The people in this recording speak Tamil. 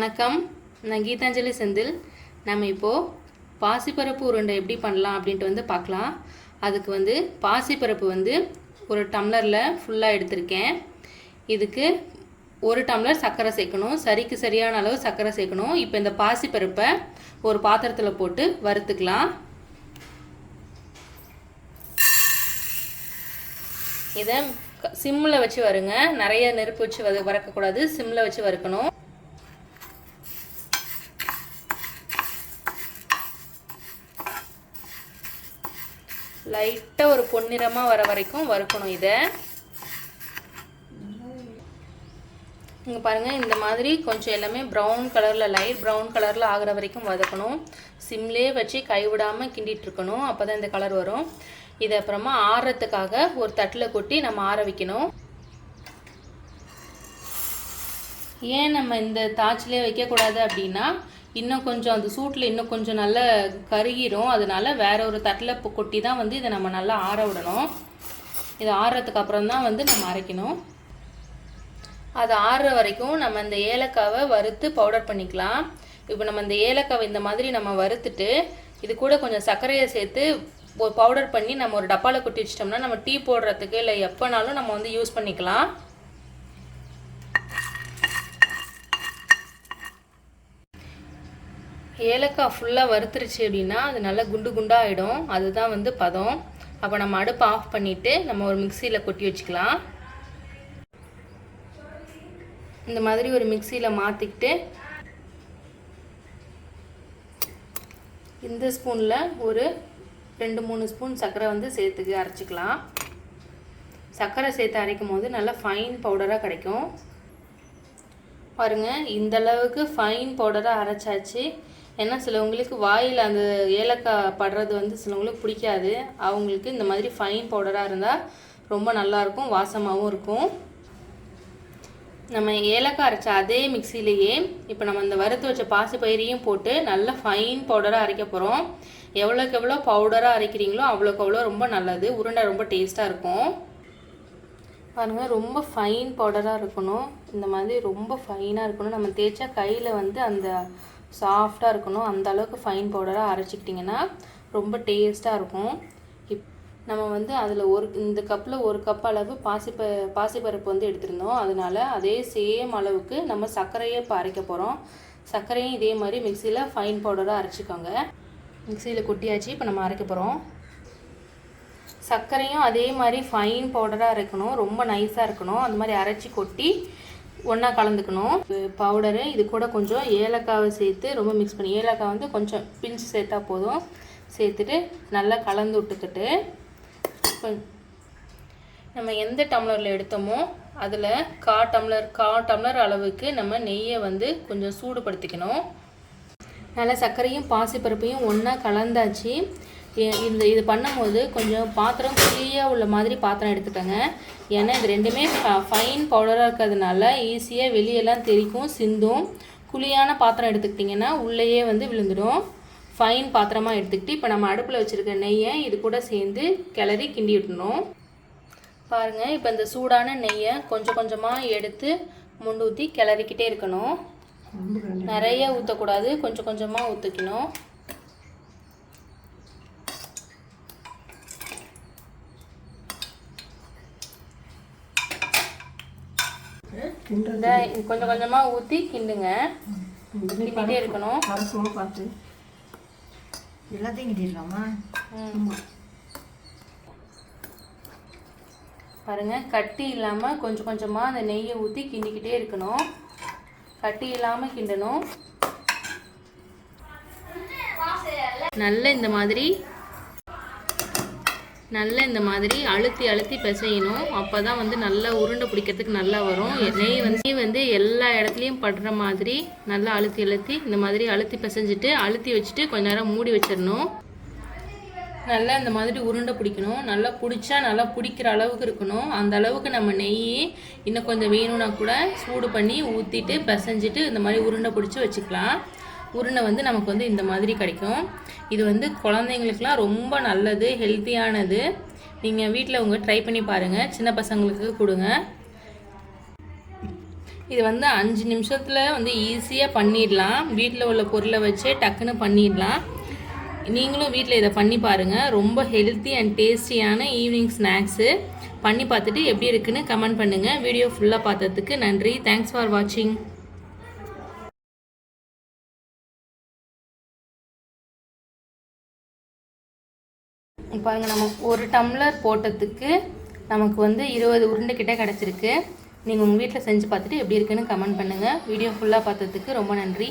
வணக்கம், நான் கீதாஞ்சலி செந்தில். நம்ம இப்போது பாசிப்பருப்பு உருண்டை எப்படி பண்ணலாம் அப்படின்ட்டு பார்க்கலாம். அதுக்கு பாசிப்பருப்பு ஒரு டம்ளரில் ஃபுல்லாக எடுத்திருக்கேன். இதுக்கு ஒரு டம்ளர் சர்க்கரை சேர்க்கணும். சரிக்கு சரியான அளவு சர்க்கரை சேர்க்கணும். இப்போ இந்த பாசிப்பருப்பை ஒரு பாத்திரத்தில் போட்டு வறுத்துக்கலாம். இதை சிம்மில் வச்சு வருங்க. நிறைய நெருப்பு வச்சு வறுக்கக்கூடாது, சிம்மில் வச்சு வறுக்கணும். லைட்டாக ஒரு பொன்னிறமாக வர வரைக்கும் வறுக்கணும். இதை இங்கே பாருங்கள், இந்த மாதிரி கொஞ்சம் எல்லாமே ப்ரௌன் கலரில், லைட் ப்ரௌன் கலரில் ஆகிற வரைக்கும் வதக்கணும். சிம்லேயே வச்சு கைவிடாமல் கிண்டிகிட்டு இருக்கணும். அப்போ தான் இந்த கலர் வரும். இதை அப்புறமா ஆறுறதுக்காக ஒரு தட்டில் கொட்டி நம்ம ஆற வைக்கணும். ஏன் நம்ம இந்த தாச்சிலே வைக்கக்கூடாது அப்படின்னா, இன்னும் கொஞ்சம் அந்த சூட்டில் இன்னும் கொஞ்சம் நல்லா கருகிரும். அதனால வேற ஒரு தட்டில் கொட்டி தான் இதை நம்ம நல்லா ஆற விடணும். இதை ஆறுறதுக்கு அப்புறம் தான் நம்ம அரைக்கணும். அது ஆறுற வரைக்கும் நம்ம இந்த ஏலக்காவை வறுத்து பவுடர் பண்ணிக்கலாம். இப்போ நம்ம இந்த ஏலக்காவை இந்த மாதிரி நம்ம வறுத்துட்டு இது கூட கொஞ்சம் சர்க்கரையை சேர்த்து ஒரு பவுடர் பண்ணி நம்ம ஒரு டப்பாவில் கொட்டி வச்சிட்டோம்னா நம்ம டீ போடுறதுக்கு இல்லை எப்போனாலும் நம்ம யூஸ் பண்ணிக்கலாம். ஏலக்காய் ஃபுல்லாக வறுத்துருச்சு அப்படின்னா அது நல்லா குண்டு குண்டாக ஆகிடும். அதுதான் பதம். அப்போ நம்ம அடுப்பை ஆஃப் பண்ணிவிட்டு நம்ம ஒரு மிக்சியில் கொட்டி வச்சுக்கலாம். இந்த மாதிரி ஒரு மிக்சியில் மாற்றிக்கிட்டு இந்த ஸ்பூனில் ஒரு 2-3 ஸ்பூன் சர்க்கரை சேர்த்துக்கு அரைச்சிக்கலாம். சர்க்கரை சேர்த்து அரைக்கும் போது நல்லா ஃபைன் பவுடராக கிடைக்கும். பாருங்கள், இந்த அளவுக்கு ஃபைன் பவுடராக அரைச்சாச்சு. ஏன்னா சிலவங்களுக்கு வாயில் அந்த ஏலக்காய் படுறது சிலவங்களுக்கு பிடிக்காது. அவங்களுக்கு இந்த மாதிரி ஃபைன் பவுடராக இருந்தால் ரொம்ப நல்லாயிருக்கும், வாசமாகவும் இருக்கும். நம்ம ஏலக்காய் அரைச்ச அதே மிக்சிலேயே இப்போ நம்ம இந்த வறுத்து வச்ச பாசிப்பயிரையும் போட்டு நல்லா ஃபைன் பவுடராக அரைக்க போகிறோம். எவ்வளோக்கு எவ்வளோ பவுடராக அரைக்கிறீங்களோ அவ்வளோக்கு அவ்வளோ ரொம்ப நல்லது. உருண்டை ரொம்ப டேஸ்ட்டாக இருக்கும். பாருங்கள், ரொம்ப ஃபைன் பவுடராக இருக்கணும். இந்த மாதிரி ரொம்ப ஃபைனாக இருக்கணும். நம்ம தேய்ச்சா கையில் அந்த சாஃப்டாக இருக்கணும். அந்த அளவுக்கு ஃபைன் பவுடராக அரைச்சிக்கிட்டிங்கன்னா ரொம்ப டேஸ்ட்டாக இருக்கும். நம்ம அதில் இந்த கப்பில் ஒரு கப் அளவு பாசிப்பருப்பு எடுத்திருந்தோம். அதனால் அதே சேம் அளவுக்கு நம்ம சர்க்கரையை இப்போ அரைக்க போகிறோம். சர்க்கரையும் இதே மாதிரி மிக்சியில் ஃபைன் பவுடராக அரைச்சிக்கோங்க. மிக்சியில் கொட்டியாச்சு. இப்போ நம்ம அரைக்க போகிறோம். சர்க்கரையும் அதே மாதிரி ஃபைன் பவுடராக அரைக்கணும். ரொம்ப நைஸாக இருக்கணும். அந்த மாதிரி அரைச்சி கொட்டி ஒன்றா கலந்துக்கணும். பவுடரு இது கூட கொஞ்சம் ஏலக்காவை சேர்த்து ரொம்ப மிக்ஸ் பண்ணி, ஏலக்காய் கொஞ்சம் பிஞ்சு சேர்த்தா போதும். சேர்த்துட்டு நல்லா கலந்து விட்டுக்கிட்டு நம்ம எந்த டம்ளரில் எடுத்தோமோ அதில் 1/4 டம்ளர் அளவுக்கு நம்ம நெய்யை கொஞ்சம் சூடுபடுத்திக்கணும். நல்லா சர்க்கரையும் பாசிப்பருப்பையும் ஒன்றா கலந்தாச்சு. இது பண்ணும்போது கொஞ்சம் பாத்திரம் குழியாக உள்ள மாதிரி பாத்திரம் எடுத்துக்கோங்க. ஏன்னா இது ரெண்டுமே ஃபைன் பவுடராக இருக்கிறதுனால ஈஸியாக வெளியெல்லாம் தெரிக்கும், சிந்தும். குழியான பாத்திரம் எடுத்துக்கிட்டிங்கன்னா உள்ளேயே விழுந்துடும். ஃபைன் பாத்திரமாக எடுத்துக்கிட்டு இப்போ நம்ம அடுப்பில் வச்சுருக்க நெய்யை இது கூட சேர்ந்து கிளறி கிண்டி விடணும். பாருங்கள், இப்போ இந்த சூடான நெய்யை கொஞ்சம் கொஞ்சமாக எடுத்து முண்டு ஊற்றி கிளறிக்கிட்டே இருக்கணும். நிறைய ஊற்றக்கூடாது, கொஞ்சம் கொஞ்சமாக ஊற்றிக்கணும். கொஞ்சம் கொஞ்சமாக ஊற்றி கிண்டுங்க. கிண்டிகிட்டே இருக்கணும். எல்லாத்தையும் கிண்டிடலாமா? பாருங்கள், கட்டி இல்லாமல் கொஞ்சம் கொஞ்சமாக அந்த நெய்யை ஊற்றி கிண்டிக்கிட்டே இருக்கணும். கட்டி இல்லாமல் கிண்டணும். நல்ல இந்த மாதிரி அழுத்தி அழுத்தி பிசையணும். அப்போ தான் நல்லா உருண்டை பிடிக்கிறதுக்கு நல்லா வரும். நெய் எல்லா இடத்துலையும் படுற மாதிரி நல்லா அழுத்தி அழுத்தி இந்த மாதிரி அழுத்தி பிசைஞ்சிட்டு அழுத்தி வச்சுட்டு கொஞ்ச நேரம் மூடி வச்சிடணும். நல்லா இந்த மாதிரி உருண்டை பிடிக்கணும். நல்லா பிடிச்சா நல்லா பிடிக்கிற அளவுக்கு இருக்கணும். அந்த அளவுக்கு நம்ம நெய் இன்னும் கொஞ்சம் வேணும்னா கூட சூடு பண்ணி ஊற்றிட்டு பிசைஞ்சிட்டு இந்த மாதிரி உருண்டை பிடிச்சி வச்சுக்கலாம். உருண்டை நமக்கு இந்த மாதிரி கிடைக்கும். இது குழந்தைங்களுக்குலாம் ரொம்ப நல்லது, ஹெல்த்தியானது. நீங்கள் வீட்டில் ட்ரை பண்ணி பாருங்கள். சின்ன பசங்களுக்கு கொடுங்க. இது வந்து 5 நிமிஷத்தில் வந்து ஈஸியாக பண்ணிடலாம். வீட்டில் உள்ள பொருளை வச்சு டக்குன்னு பண்ணிடலாம். நீங்களும் வீட்டில் இதை பண்ணி பாருங்கள். ரொம்ப ஹெல்த்தி அண்ட் டேஸ்டியான ஈவினிங் ஸ்நாக்ஸு. பண்ணி பார்த்துட்டு எப்படி இருக்குன்னு கமெண்ட் பண்ணுங்கள். வீடியோ ஃபுல்லாக பார்த்ததுக்கு நன்றி. தேங்க்ஸ் ஃபார் வாட்சிங். பாருங்கள், நம்ம ஒரு டம்ளர் போட்டதுக்கு நமக்கு வந்து 20 உருண்டை கிட்ட கிடச்சிருக்கு. நீங்கள் உங்கள் வீட்டில் செஞ்சு பார்த்துட்டு எப்படி இருக்குன்னு கமெண்ட் பண்ணுங்கள். வீடியோ ஃபுல்லாக பார்த்ததுக்கு ரொம்ப நன்றி.